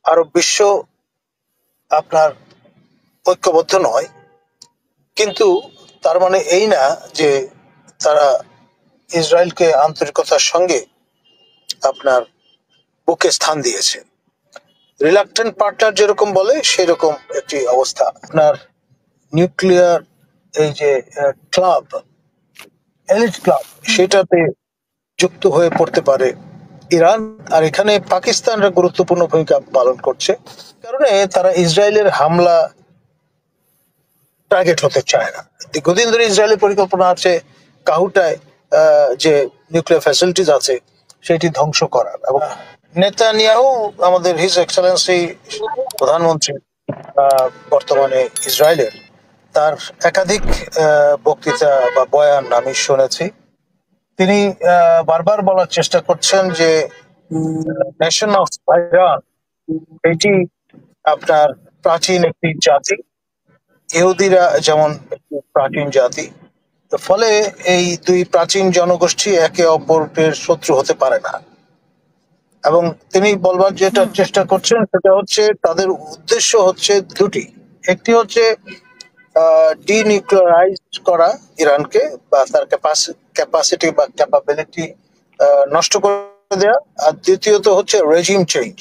আরব বিশ্ব আপনার ঐক্যবদ্ধ নয়, কিন্তু তার মানে এই না যে তারা ইসরায়েলকে আন্তরিকতার সঙ্গে আপনার বুকে স্থান দিয়েছে। রিলাক্টেন্ট পার্টনার যেরকম বলে সেরকম একটি অবস্থা। আপনার নিউক্লিয়ার এই যে ক্লাব, এলিট ক্লাব, সেটাতে যুক্ত হয়ে পড়তে পারে ইরান। আর এখানে পাকিস্তানরা গুরুত্বপূর্ণ ভূমিকা পালন করছে, কারণে তারা ইসরায়েলের হামলা টার্গেট হতে চায় না। দীর্ঘদিন ধরে ইসরায়েলের পরিকল্পনা আছে কাহুটায় যে নিউক্লিয়ার ফ্যাসিলিটিস আছে সেটি ধ্বংস করার। এবং নেতানিয়াহু, আমাদের হিজ এক্সেলেন্সি প্রধানমন্ত্রী বর্তমানে ইসরায়েলের, তার একাধিক বক্তৃতা বা বয়ান আমি শুনেছি। তিনি বারবার বলার চেষ্টা করছেন যে নেশন অফ ইরান এটি আপনার প্রাচীন একটি জাতি, ইহুদিরা যেমন একটি প্রাচীন জাতি, ফলে এই দুই প্রাচীন জনগোষ্ঠী একে অপরের শত্রু হতে পারে না। এবং তিনি বলবার যেটা চেষ্টা করছেন সেটা হচ্ছে তাদের উদ্দেশ্য হচ্ছে দুটি। একটি হচ্ছে ডিনিউক্লিয়ারাইজ করা ইরানকে, বা তার ক্যাপাসিটি বা ক্যাপাবিলিটি নষ্ট করে দেয়া। আর দ্বিতীয়ত হচ্ছে রেজিম চেঞ্জ,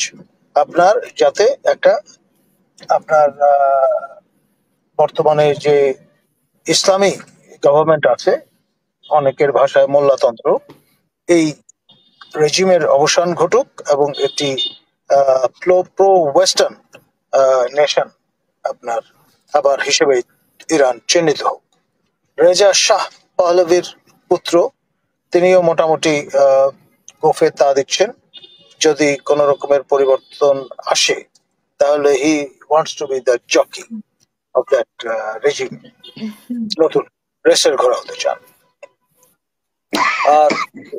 আপনার যাতে একটা আপনার বর্তমানে যে ইসলামী গভর্নমেন্ট আছে, অনেকের ভাষায় মোল্লাতন্ত্র, এই রেজিমের অবসান ঘটুক এবং একটি প্রো ওয়েস্টার্ন নেশন আপনার আবার হিসেবে ইরান চিহ্নিত হোক। রেজা শাহ পাহলভির পুত্র, তিনিও মোটামুটি গোফে তা দিচ্ছেন, যদি কোন রকমের পরিবর্তন আসে তাহলে he wants to B the jockey of that regime, নতুন রেসের ঘোড়া হতে চান। আর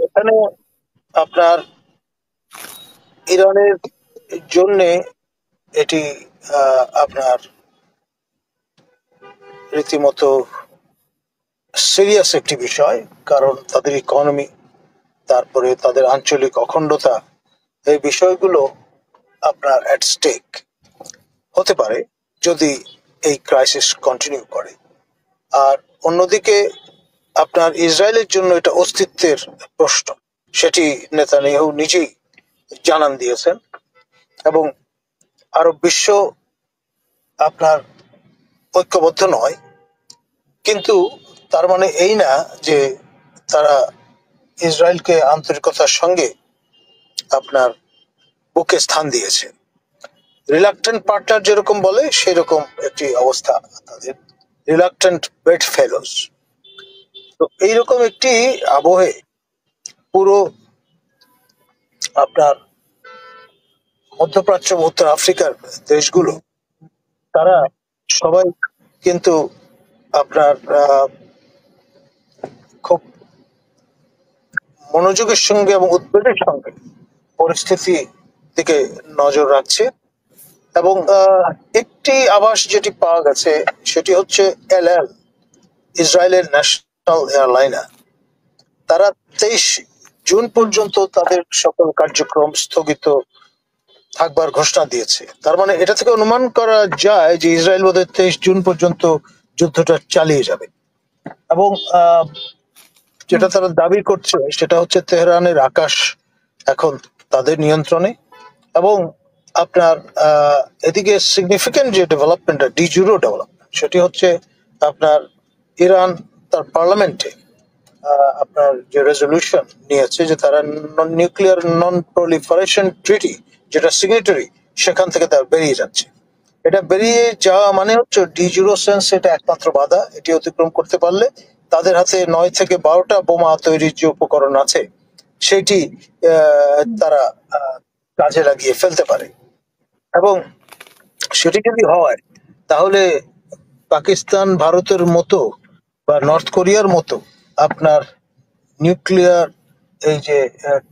এখানে আপনার ইরানের জন্য এটি আপনার রীতিমতো সিরিয়াস একটি বিষয়, কারণ তাদের ইকোনমি, তারপরে তাদের আঞ্চলিক অখণ্ডতা, এই বিষয়গুলো আপনার অ্যাট স্টেক হতে পারে যদি এই ক্রাইসিস কন্টিনিউ করে। আর অন্যদিকে আপনার ইসরায়েলের জন্য এটা অস্তিত্বের প্রশ্ন, সেটি নেতানিয়াহু নিজেই জানান দিয়েছেন। এবং আরব বিশ্ব আপনার ঐক্যবদ্ধ নয়, কিন্তু তার মানে এই না যে তারা ইসরায়েলকে আন্তরিকতার সঙ্গে আপনার বুকে স্থান দিয়েছে। রিলাক্টেন্ট পার্টনার যেরকম বলে সেরকম একটি অবস্থা তাদের, রিলাক্টেন্ট বেড ফেলোস। তো এইরকম একটি আবহে পুরো আপনার মধ্যপ্রাচ্য, উত্তর আফ্রিকার দেশগুলো, তারা সবাই কিন্তু আপনার খুব মনোযোগের সঙ্গে এবং উদ্বেগের সঙ্গে পরিস্থিতি দিকে নজর রাখছে। এবং একটি আভাস যেটি পাওয়া গেছে সেটি হচ্ছে এলএল, ইসরায়েলের ন্যাশনাল এয়ারলাইনার, তারা 23 জুন পর্যন্ত তাদের সকল কার্যক্রম স্থগিত থাকবার ঘোষণা দিয়েছে। তার মানে এটা থেকে অনুমান করা যায় যে ইসরায়েল বোধহয় 23 জুন পর্যন্ত যুদ্ধটা চালিয়ে যাবে। এবং যেটা তারা দাবি করছে সেটা হচ্ছে তেহরানের আকাশ এখন তাদের নিয়ন্ত্রণে। এবং আপনার এদিকে সিগনিফিকেন্ট যে ডেভেলপমেন্টটা, ডিজুরো ডেভেলপমেন্ট, সেটি হচ্ছে আপনার ইরান তার পার্লামেন্টে আপনার যে রেজলিউশন নিয়েছে যে তারা নিউক্লিয়ার নন প্রলিফারেশন ট্রিটি, যেটা সিগনেটারি, সেখান থেকে তারা বেরিয়ে যাচ্ছে। এটা বেরিয়ে যাওয়া মানে হচ্ছে ডিজুরো সেন্স, এটা একমাত্র বাধা। এটি অতিক্রম করতে পারলে তাদের হাতে 9 থেকে 12টা বোমা তৈরির যে উপকরণ আছে সেটি তারা কাজে লাগিয়ে ফেলতে পারে। এবং সেটি যদি হয় তাহলে পাকিস্তান, ভারতের মতো বা নর্থ কোরিয়ার মতো আপনার নিউক্লিয়ার এই যে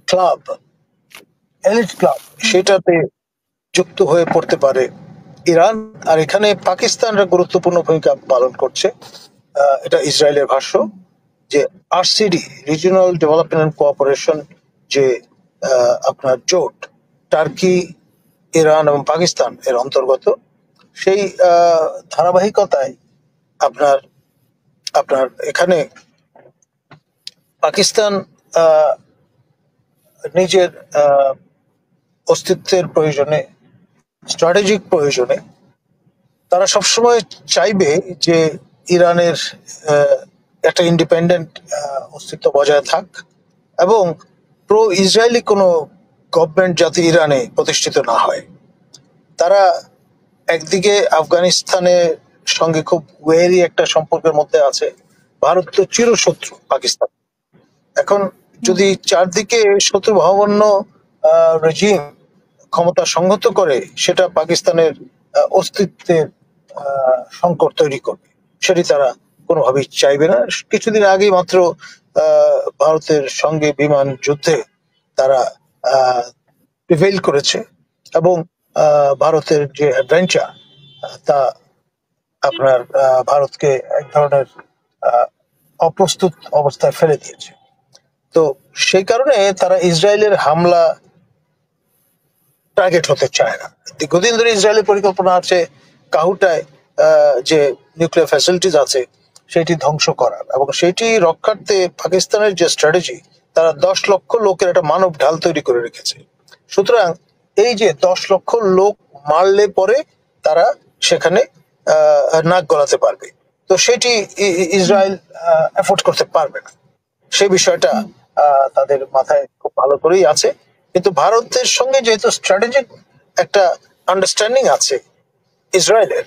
ক্লাব, এলিট ক্লাব, সেটাতে যুক্ত হয়ে পড়তে পারে ইরান। আর এখানে পাকিস্তানরা গুরুত্বপূর্ণ ভূমিকা পালন করছে। এটা ইসরায়েলের ভাষ্য যে আরসিডি, রিজিওনাল ডেভেলপমেন্ট কোঅপারেশন, যে আপনার জোট, টার্কি, ইরান এবং পাকিস্তান এর অন্তর্গত। সেই ধারাবাহিকতায় আপনার আপনার এখানে পাকিস্তান আহ, নিজের অস্তিত্বের প্রয়োজনে, স্ট্র্যাটেজিক প্রয়োজনে তারা সবসময় চাইবে যে ইরানের আহ, একটা ইন্ডিপেন্ডেন্ট অস্তিত্ব বজায় থাক এবং প্রো ইসরায়েলি কোনো গভর্নমেন্ট যাতে ইরানে প্রতিষ্ঠিত না হয়। তারা একদিকে আফগানিস্তানের সঙ্গে খুব ওয়েরি একটা সম্পর্কের মধ্যে আছে। ভারত তো চিরশত্রু পাকিস্তান। এখন যদি চারদিকে শত্রু ভাবাপন্ন রেজিম ক্ষমতা সংহত করে, সেটা পাকিস্তানের অস্তিত্বের সংকট তৈরি করবে, সেটি তারা কোনোভাবেই চাইবে না। কিছুদিন আগেই মাত্র ভারতের সঙ্গে বিমান যুদ্ধে তারা প্রিভেইল করেছে এবং ভারতের যে অ্যাডভেঞ্চার তা আপনার ভারতকে এক ধরনের অপ্রস্তুত অবস্থায় ফেলে দিয়েছে। তো সেই কারণে তারা ইসরায়েলের হামলা টার্গেট হতে চায় না। দীর্ঘদিন ধরে ইসরায়েলের পরিকল্পনা আছে কাহুটায় যে নিউক্লিয়ার ফ্যাসিলিটিস আছে সেটি ধ্বংস করার, এবং সেটি রক্ষার্থে পাকিস্তানের যে স্ট্র্যাটেজি, তারা 10 লক্ষ লোকের একটা মানব ঢাল তৈরি করে রেখেছে। সুতরাং এই যে 10 লক্ষ লোক মারলে পরে তারা সেখানে নাক গলাতে পারবে, তো সেটি ইসরায়েল এফোর্ড করতে পারবে না। সেই বিষয়টা তাদের মাথায় খুব ভালো করেই আছে। কিন্তু ভারতের সঙ্গে যেহেতু স্ট্র্যাটেজিক একটা আন্ডারস্ট্যান্ডিং আছে ইসরায়েলের,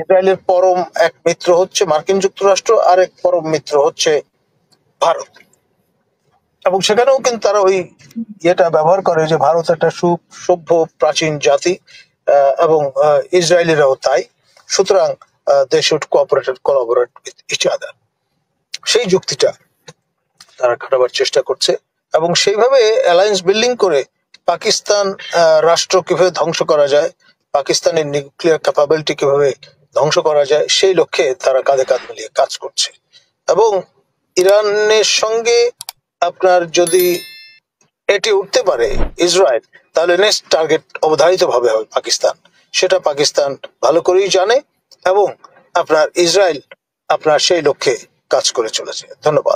ইসরায়েলের পরম এক মিত্র হচ্ছে মার্কিন যুক্তরাষ্ট্র, আর এক পরম মিত্র হচ্ছে ভারত। এবং সেখানেও কিন্তু তারা ওই ইয়েটা ব্যবহার করে যে ভারত একটা সভ্য প্রাচীন জাতি এবং ইসরায়েলিরাও তাই, সুতরাং they should collaborate with each other. সেই যুক্তিটা তারা খাটাবার চেষ্টা করছে এবং সেইভাবে অ্যালায়েন্স বিল্ডিং করে পাকিস্তান রাষ্ট্র কিভাবে ধ্বংস করা যায়, পাকিস্তানের নিউক্লিয়ার ক্যাপাবিলিটি কিভাবে ধ্বংস করা যায়, সেই লক্ষ্যে তারা কাঁধে কাঁধ মিলিয়ে কাজ করছে। এবং ইরানের সঙ্গে আপনার যদি এটি উঠতে পারে ইসরায়েল, তাহলে নেক্সট টার্গেট অবধারিত ভাবে হবে পাকিস্তান। সেটা পাকিস্তান ভালো করেই জানে এবং আপনার ইসরায়েল আপনার সেই লক্ষ্যে কাজ করে চলেছে। ধন্যবাদ।